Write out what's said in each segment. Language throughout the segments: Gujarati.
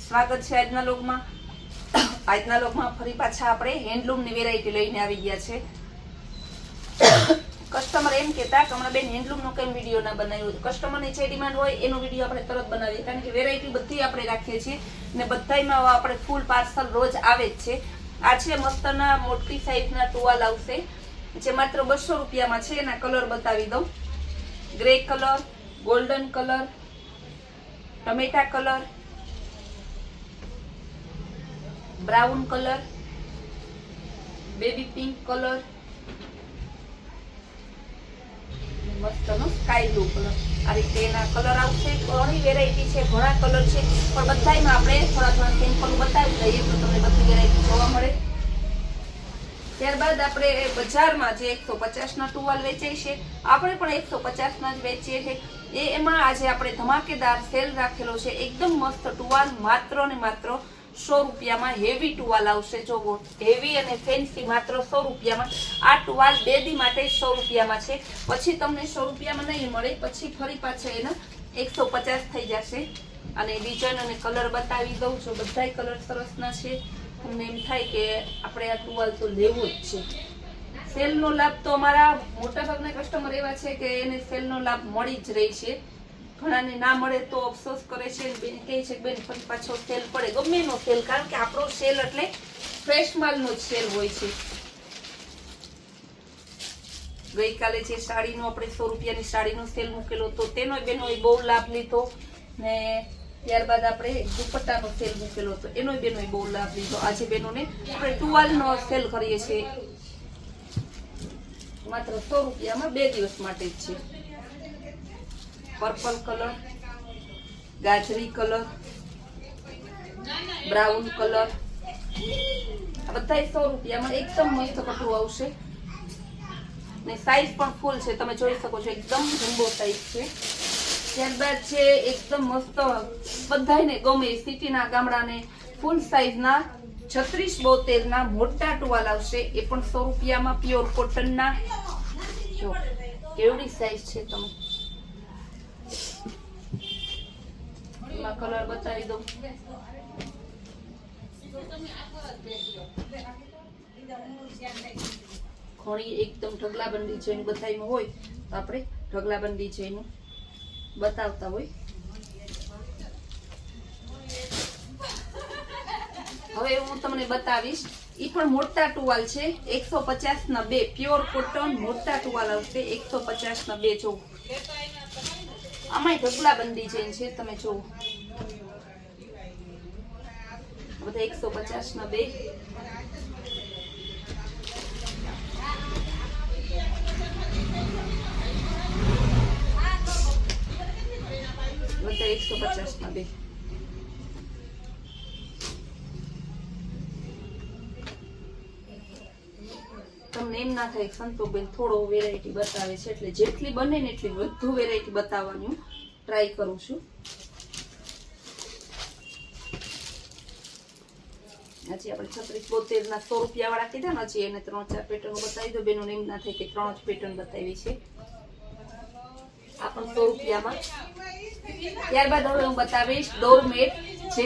સ્વાગત છે આજના લોકમાં. આજના લોકમાં ફરી પાછા આપણે હેન્ડલૂમની વેરાયટી લઈને આવી ગયા છે. કસ્ટમર એમ કહેતા કે હમણાં બેન હેન્ડલૂમનો કેમ વિડીયો ના બનાવ્યો. કસ્ટમરની જે ડિમાન્ડ હોય એનો વિડીયો આપણે તરત બનાવીએ, કારણ કે વેરાયટી બધી આપણે રાખીએ છીએ ને બધામાં આપણે ફૂલ પાર્સલ રોજ આવે જ છે. આ છે મસ્તના મોટી સાઈઝના ટુવાલ આવશે જે માત્ર 200 રૂપિયામાં છે. એના કલર બતાવી દઉં. ગ્રે કલર, ગોલ્ડન કલર, ટમેટા colour, brown colour, baby pink colour, મસ્તનો સ્કાય બ્લુ કલર. આ રીતે એના કલર આવશે. ઘણી વેરાયટી છે, ઘણા કલર છે, પણ બધામાં આપણે થોડા સિમ્પલ બતાવી દઈએ તો તમને બધી વેરાયટી જોવા મળે. ત્યારબાદ આપણે બજારમાં જે 150ના ટુવાલ વેચાય છે, આપણે પણ 150ના જ વેચીએ છીએ. એમાં આજે આપણે ધમાકેદાર સેલ રાખેલો છે. એકદમ મસ્ત ટુવાલ માત્ર ને માત્ર 100 રૂપિયામાં હેવી ટુવાલ આવશે. જો હેવી અને ફેન્સી માત્ર 100 રૂપિયામાં. આ ટુવાલ 2 દી માટે 100 રૂપિયામાં છે. પછી તમને 100 રૂપિયામાં નહીં મળે, પછી ફરી પાછા એના 150 થઈ જશે. અને ડિઝાઇન અને કલર બતાવી દઉં છું. બધાય કલર સરસના છે. તમને એમ થાય કે આપણે આ ટુવાલ તો લેવું જ છે. સેલનો લાભ તો અમારા મોટાભાગના કસ્ટમર એવા છે કે એને સેલનો લાભ મળી જ રહી છે. ઘણાને ના મળે તો અફસોસ કરે છે, બેન કહે છે કે બેન ફરી પાછો સેલ પડે. ગમે એનો સેલ, કારણ કે આપણો સેલ એટલે ફ્રેશ માલનો જ સેલ હોય છે. ગઈકાલે જે સાડીનો આપણે 100 રૂપિયાની સાડીનો સેલ મૂકેલો તો તેનો બેનોએ બહુ લાભ લીધો ને ત્યારબાદ આપણે દુપટ્ટાનો સેલ મૂકેલો હતો, એનો બેનોએ બહુ લાભ લીધો. આજે બેનોને આપણે ટુવાલનો સેલ કરીએ છીએ માત્ર 100 રૂપિયામાં 2 દિવસ માટે જ છે. પર્પલ કલર, ગાજરી કલર, બ્રાઉન કલર, આ બધા 100 રૂપિયામાં એકદમ મસ્ત કપડું આવશે ને સાઈઝ પણ ફૂલ છે. તમે જોઈ શકો છો, એકદમ જમ્બો સાઈઝ છે. ત્યારબાદ છે એકદમ મસ્ત બધાને ગમે સિટીના ગામડાને ફૂલ સાઈઝના 36-72ના મોટા ટુવાલ આવશે. એ પણ 100 રૂપિયામાં પ્યોર કોટનના. જો કેવડી સાઈઝ છે, તમે એમાં કલર બતાવી દઉં. ઘણી એકદમ ઢગલાબંધી છે, બધામાં હોય તો આપણે ઢગલાબંધી છે એનું બતાવતા હોય. હવે હું તમને બતાવીશ. ઈ પણ મોટા ટુવાલ છે. 150ના 2 પ્યોર કોટન મોટા ટુવાલ આવશે. 150ના 2. જો આમાંય ઢગલાબંધી છે, તમે જુઓ બધા 150ના 2. બધા 150ના 2. તમને એમ ના થાય સંતોષબેન થોડો વેરાયટી બતાવે છે, એટલે જેટલી બને ને એટલી વધુ વેરાયટી બતાવવાની ટ્રાય કરું છું. હજી આપણે 36-72ના 100 રૂપિયા વાળા કીધા ને, હજી એને 3-4 પેટર્નો બતાવી દો. બેનો એમ ના થાય કે 3 જ પેટર્ન બતાવી છે. આ પણ 100 રૂપિયામાં. ત્યારબાદ હવે હું બતાવીશ ડોરમેટ, જે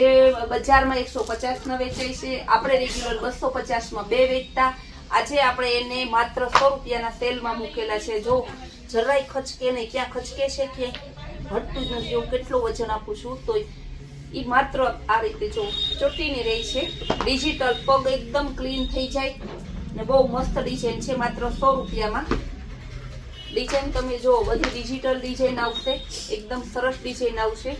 બજારમાં 150ના વેચાય છે. આપણે રેગ્યુલર 250માં 2 વેચતા. આજે આપણે એને માત્ર 100 રૂપિયાના સેલમાં મૂકેલા છે. જો જરાય ખચકે નહીં. ક્યાં ખચકે છે કે હટતું જ નથી. હું કેટલો વજન આપું છું તો એ માત્ર આ રીતે જો ચોટીની રહી છે. ડિજિટલ પગ એકદમ ક્લીન થઈ જાય ને બહુ મસ્ત ડિઝાઇન છે. માત્ર 100 રૂપિયામાં. ડિઝાઇન તમે જો બધી ડિજિટલ ડિઝાઇન આવશે. એકદમ સરસ ડિઝાઇન આવશે.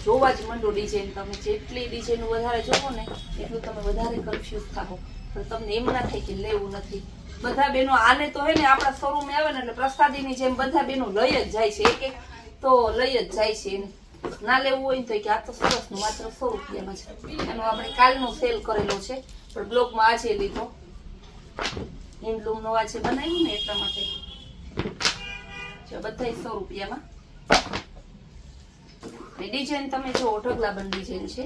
જોવા જ માંડો ડિઝાઇન. તમે જેટલી ડિઝાઇન વધારે જોવો ને એટલું તમે વધારે કન્ફ્યુઝ થાઓ. પણ તમને એમ ના થાય કે લેવું નથી. બધા બેનો આને તો હે ને આપણા શોરૂમે આવે ને એટલે પ્રસાદીની જેમ બધા બેનો લઈ જ જાય છે. એક તો લઈ જ જાય છે. એને ના લેવું હોય ને તો કે આ તો સરસનું માત્ર 100 રૂપિયામાં છે. એનો આપણે કાલનો સેલ કરેલો છે, પણ બ્લોગમાં આજે લીધો. હેન્ડલૂમનો આજે બનાવ્યું ને એટલા માટે. બધા 100 રૂપિયામાં. ડિઝાઇન તમે જો ઢગલાબંધ ડિઝાઇન છે.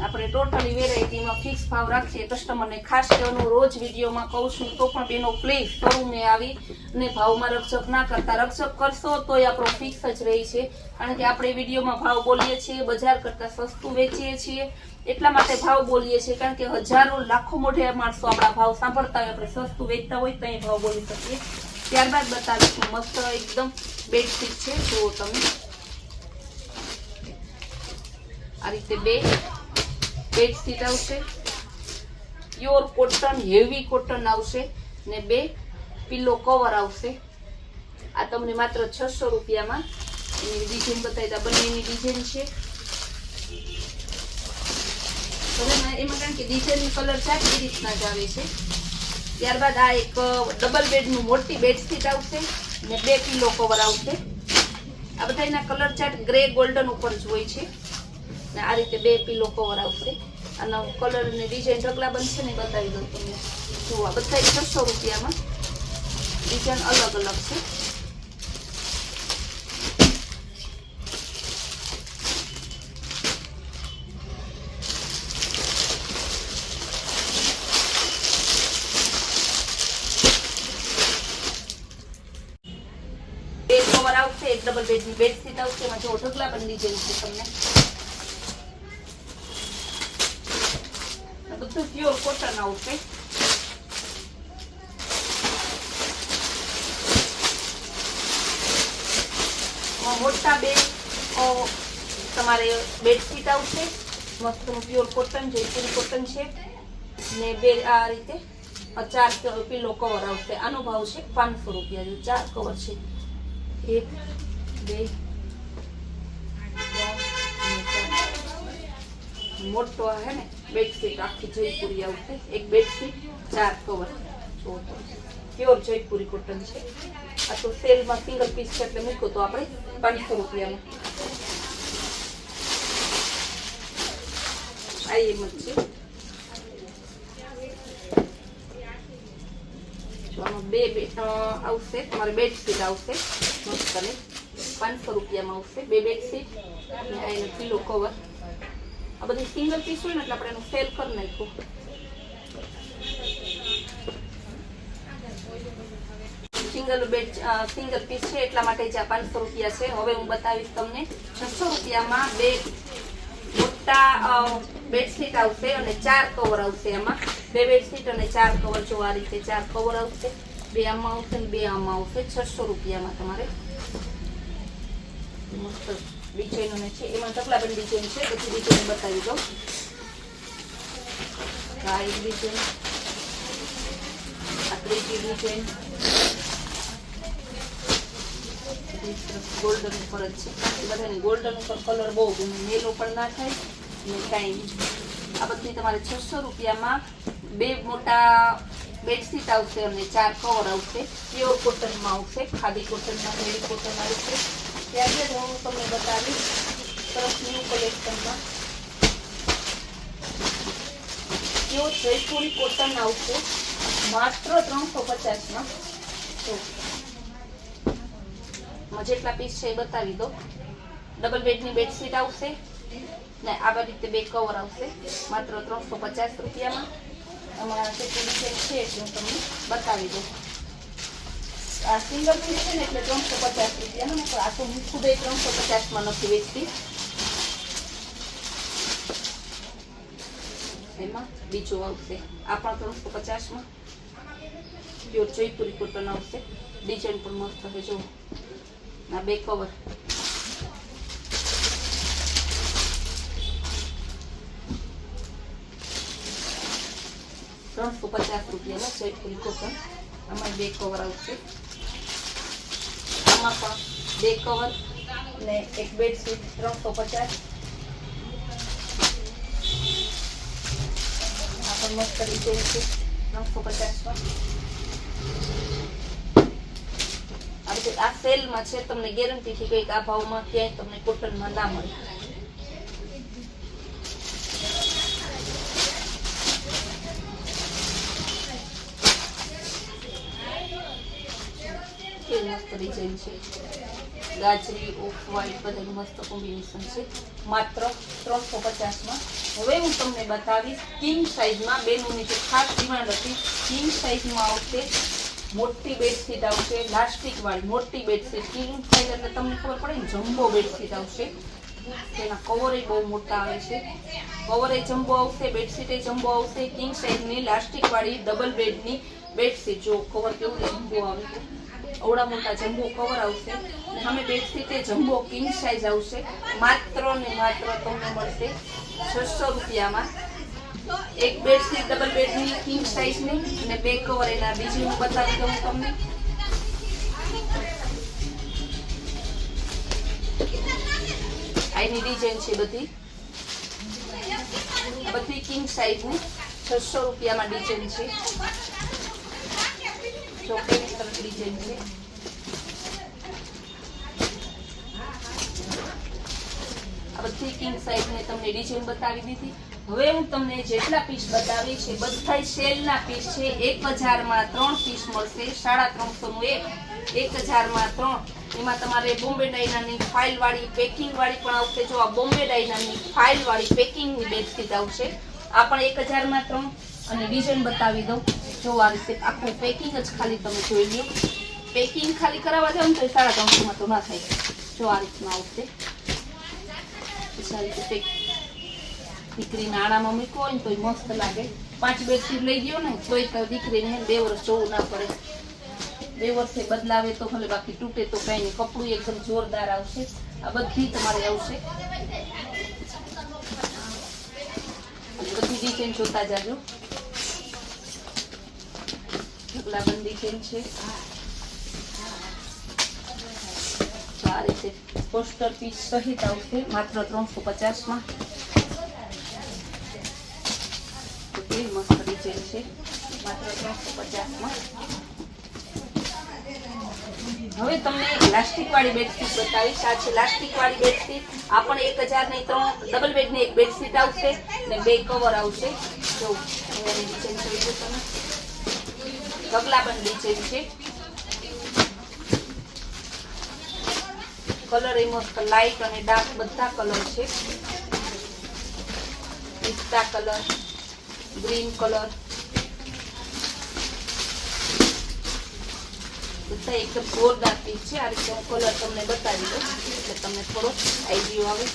આપણે ટોટલી વેરાયટીમાં ફિક્સ ભાવ રાખીએ. કસ્ટમરને ખાસ કહેવાનું, રોજ વિડીયોમાં કહું છું તો પણ બેનો પ્લીઝ શોરૂમે આવી અને ભાવમાં રકઝક ના કરતા. રકઝક કરશો તોય આપણો ફિક્સ જ રહી છે, કારણ કે આપણે વિડીયોમાં ભાવ બોલીએ છીએ, બજાર કરતાં સસ્તું વેચીએ છીએ. એટલા માટે ભાવ બોલીએ છીએ, કારણ કે હજારો લાખો મોઢે માણસો આપણા ભાવ સાંભળતા હોય, આપણે સસ્તું વેચતા હોય તો અહીં ભાવ બોલી શકીએ. ત્યારબાદ બતાવીશું મસ્ત એકદમ બેડશીટ છે. જુઓ તમે, આ રીતે 2 બેડશીટ આવશે. પ્યોર કોટન, હેવી કોટન આવશે ને 2 પિલો કવર આવશે. આ તમને માત્ર 600 રૂપિયામાં. એની ડિઝાઇન બતાવી, બંનેની ડિઝાઇન છે. એમાં કારણ કે ડિઝાઇનની કલર ચાર્ટ એ રીતના જ આવે છે. ત્યારબાદ આ એક ડબલ બેડનું મોટી બેડશીટ આવશે ને 2 પિલો કવર આવશે. આ બધાના કલર ચાર્ટ ગ્રે ગોલ્ડન ઉપર જ હોય છે. ને આ રીતે 2 પિલો કવર આવશે. આનો કલર ને ડિઝાઇન ઢગલા બનશે ને બતાવી દઉં તમને. જુઓ, આ બધા 600 રૂપિયામાં. ડિઝાઇન અલગ અલગ છે. એક ડબલ બેડની બેડશીટ આવશે. એમાં જો ઢગલા પણ ડિઝાઇન છે. તમને બધું પ્યોર કોટન આવશે. મોટા 2 તમારે બેડશીટ આવશે. મસ્તનું પ્યોર કોટન, જયપુરી કોટન છે ને 2 આ રીતે 4 પિલો કવર આવશે. આનો ભાવ છે 500 રૂપિયા. જો 4 કવર છે. 1 2 3 મોટો હે ને બેડશીટ આખી જયપુરી આવશે. એક બેડશીટ 4 કવર. જો પ્યોર જયપુરી કોટન છે. આ તો સેલમાં સિંગલ પીસ છે એટલે મૂકો તો આપણે 500 રૂપિયામાં. આ એમ જ છે. આવશે તમારે બેડશીટ આવશે મસ્ત ને 500 રૂપિયામાં આવશે. 2 બેડશીટ અને આ એનો પિલો કવર. આ બધી સિંગલ પીસ હોય ને એટલે આપણે એનું સેલ કરી નાખ્યું. સિંગલ પીસ છે એટલા માટે જ આ 500 રૂપિયા છે. હવે હું બતાવીશ તમને 600 રૂપિયામાં 2 મોટા બેડશીટ આવશે અને 4 કવર આવશે. એમાં 2 બેડશીટ અને 4 કવર. જો આ રીતે 4 કવર આવશે. 2 આમાં આવશે અને 2 આમાં આવશે. 600 રૂપિયામાં તમારે મસ્ત ડિઝાઇનો છે. એમાં ઢગલા પણ ડિઝાઇન છે. બધી ડિઝાઇન બતાવી દઉં. આ એક ડિઝાઇન, આ ત્રીજી ડિઝાઇન ગોલ્ડન ઉપર જ છે. બધાને ગોલ્ડન ઉપર કલર બહુ ગમે, મેલો પણ ના થાય ને કાંઈ નહીં. આ બધી તમારે 600 રૂપિયામાં 2 મોટા બેડશીટ આવશે અને 4 કવર આવશે. પ્યોર કોટનમાં આવશે. ખાદી કોટનમાં, મેડી કોટન આવશે. ત્યારબાદ હું તમને બતાવીશ સરસ ન્યૂ કલેક્શનમાં પ્યોર જયપુરી કોટન આવશે માત્ર 350માં. જેટલા પીસ છે એ બતાવી દો. ડબલ બેડની બેડશીટ આવશે ને આ રીતે 2 કવર આવશે માત્ર 350 રૂપિયામાં. અમારા જેટલી ડિઝાઇન છે એટલે હું તમને બતાવી દઉં. આ સિંગલ પીસ છે ને એટલે 350 રૂપિયાનો. આ તો હું ખુદ 350માં નથી વેચતી. એમાં બીજો આવશે આ પણ 350માં. પ્યોર જયપુરી કોટન આવશે. ડિઝાઇન પણ મસ્ત હશે. જો આ 2 કવર. ₹350 જયપુરી કોટન. આમાં 2 કવર આવશે. આમાં પણ 2 કવર ને એક બેડશીટ 350. આ પણ મસ્ત ડિઝાઇન છે 350માં. આ સેલમાં છે. તમને ગેરંટીથી કઈક આ ભાવમાં ક્યાંય તમને કોટનમાં ના મળે. મસ્ત ડિઝાઇન છે. ગાજરી, ઓફ વ્હાઈટ બધાનું મસ્ત કોમ્બિનેશન છે. માત્ર 350માં. હવે હું તમને બતાવીશ કિંગ સાઇઝમાં. બેનોની જે ખાસ ડિમાન્ડ હતી, કિંગ સાઇઝમાં આવશે મોટી બેડશીટ આવશે, લાસ્ટિક વાળી મોટી બેડશીટ. કિંગ સાઇઝ એટલે તમને ખબર પડે ને, જમ્બો બેડશીટ આવશે. તેના કવરે બહુ મોટા આવે છે, કવરે જમ્બો આવશે, બેડશીટે જમ્બો આવશે. કિંગ સાઇઝની લાસ્ટિક વાળી ડબલ બેડની બેડશીટ. જો કવર કેવું જમ્બો આવે, અવડા મોટા જમ્બો કવર આવશે. સામે બેડશીટે જમ્બો કિંગ સાઇઝ આવશે. માત્ર ને માત્ર તમને મળશે 600 રૂપિયામાં. એક બેડશીટ ડબલ બેડની કિંગ સાઇઝની અને 2 કવર. એના બીજી હું બતાવી દઉં તમને. આની ડિઝાઇન છે બધી કિંગ સાઇઝની 600 રૂપિયામાં ડિઝાઇન છે. જો કેવી સરસ ડિઝાઇન છે. આ બધી કિંગ સાઇઝની તમને ડિઝાઇન બતાવી દીધી. હવે હું તમને જેટલા પીસ બતાવી છે બધા સેલના પીસ છે. 1000 માં 3 પીસ મળશે, 350 નું એક, 1000 માં 3. એમાં તમારે બોમ્બે ડાયનાની ફાઇલ વાળી પેકિંગ વાળી પણ આવશે. જો આ બોમ્બે ડાયનાની ફાઇલ વાળી પેકિંગની બેડશીટ આવશે. આ પણ 1000 માં 3. અને ડિઝાઇન બતાવી દઉં. જો આ રીતે આખું પેકિંગ જ ખાલી તમે જોઈ લો. પેકિંગ ખાલી કરાવવા જાવ ને તો 350 માં તો ના થાય. જો આ રીતના આવશે. આ રીતે દીકરીના આણામાં મૂકો હોય ને તો મસ્ત લાગે. 5 બેડશીટ લઈ ગયો ને તોય તો દીકરીને 2 વર્ષ જોવું ના પડે. 2 વર્ષે બદલાવે તો ભલે, બાકી તૂટે તો કઈ નહીં. કપડું એકદમ જોરદાર આવશે. આ બધી તમારે આવશે. બધી ડિઝાઇન જોતા જાજો. ઢગલાબંધ ડિઝાઇન છે. આ રીતે પોસ્ટર પીસ સહિત આવશે માત્ર 350 માં. કેવી મસ્ત ડિઝાઇન છે, માત્ર 350 માં. હવે તમને લાસ્ટિક વાળી બેડશીટ બતાવીશ. આ છે લાસ્ટિક વાળી બેડશીટ. આ પણ 1000 ની 3 ડબલ બેડની એક બેડશીટ આવશે અને 2 કવર આવશે. જો એની ડિઝાઇન જોઈ લો તમે. ઢગલાબંધ ડિઝાઇન છે. કલર એ મસ્ત લાઇટ અને ડાર્ક બધા કલર છે. પિસ્તા કલર, ગ્રીન કલર, બધા એકદમ જોરદાર પીસ છે. આ રીતે હું કલર તમને બતાવી દઉં એટલે તમને થોડો આઈડિયો આવે.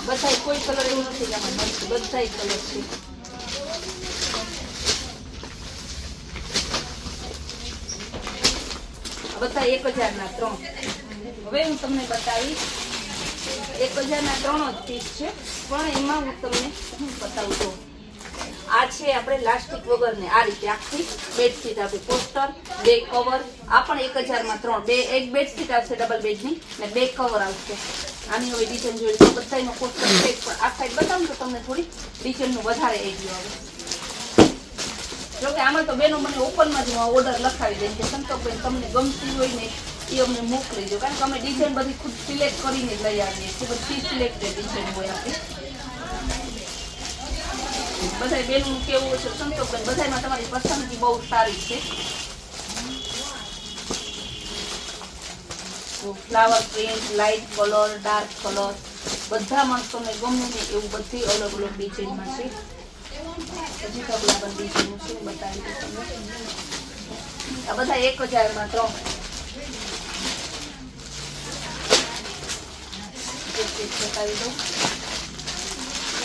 બધા કોઈ કલર એવું નથી કે આમાં મળશે, બધા કલર છે. બધા 1000 ના 3. હવે હું તમને બતાવીશ 1000 ના 3 જ પીસ છે, પણ એમાં હું તમને બતાવું છું. આ છે આપણે લાસ્ટિક વગરની આ રીતે આખી બેડશીટ આપે. Poster, 2 cover. આ પણ 1000 માં 3. એક બેડશીટ આવશે ડબલ બેડની અને 2 કવર આવશે. આની હવે ડિઝાઇન જોઈ લો. બધાનો પોસ્ટર છે, પણ આ સાઈડ બતાવું તો તમને થોડી ડિઝાઇનનું વધારે આઈડિયો આવે. જોકે આમાં તો બેનો મને ઓપનમાં જ ઓર્ડર લખાવી દે કે સંતોષભાઈ તમને ગમતી હોય ને એ અમને મોકલી દો. કારણ કે અમે ડિઝાઇન બધી ખુદ સિલેક્ટ કરીને જ લઈ આવીએ છીએ. બધી સિલેક્ટેડ ડિઝાઇન હોય આપણી. બધા બેનનું કેવું છે સંતોષભાઈ, બધામાં તમારી પસંદગી બહુ સારી છે. Flower print, light colour, dark colour બધામાં તમને ગમે ને એવું બધી અલગ અલગ ડિઝાઇનમાં છે. હજી ઢગલાબંધ ડિઝાઇનનું છે, બતાવી દઉં તમને. આ બધા 1000 માં 3 બતાવી દઉં.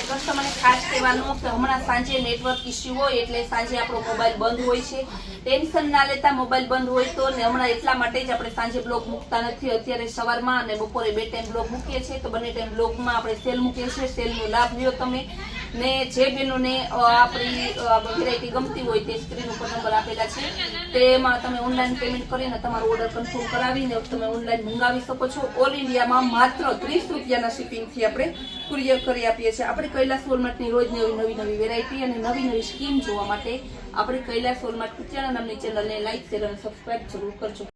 કસ્ટમરને ખાસ કહેવાનું કે હમણાં સાંજે નેટવર્ક ઇસ્યુ હોય એટલે સાંજે આપણો મોબાઈલ બંધ હોય છે. ટેન્શન ના લેતા, મોબાઈલ બંધ હોય તો. ને હમણાં એટલા માટે જ આપણે સાંજે બ્લોગ મૂકતા નથી. અત્યારે સવારમાં અને બપોરે 2 ટાઈમ બ્લોગ મૂકીએ છીએ. તો બંને ટાઈમ બ્લોગમાં આપણે સેલ મૂકીએ છીએ. સેલનો લાભ લ્યો તમે. ને જે બહેનોને આપણી વેરાયટી ગમતી હોય તે સ્ક્રીન ઉપર નંબર આપેલા છે, તેમાં તમે ઓનલાઈન પેમેન્ટ કરીને તમારો ઓર્ડર કન્ફર્મ કરાવીને તમે ઓનલાઈન મંગાવી શકો છો. ઓલ ઇન્ડિયામાં માત્ર 30 રૂપિયાના શિપિંગથી આપણે કુરિયર કરી આપીએ છીએ. આપણે કૈલાસ વોલમાર્ટની રોજ નવી વેરાયટી અને નવી સ્કીમ જોવા માટે આપણે કૈલાસ વોલમાર્ટ કુતિયાણા નામની ચેનલને લાઈક, શેર અને સબસ્ક્રાઇબ જરૂર કરજો.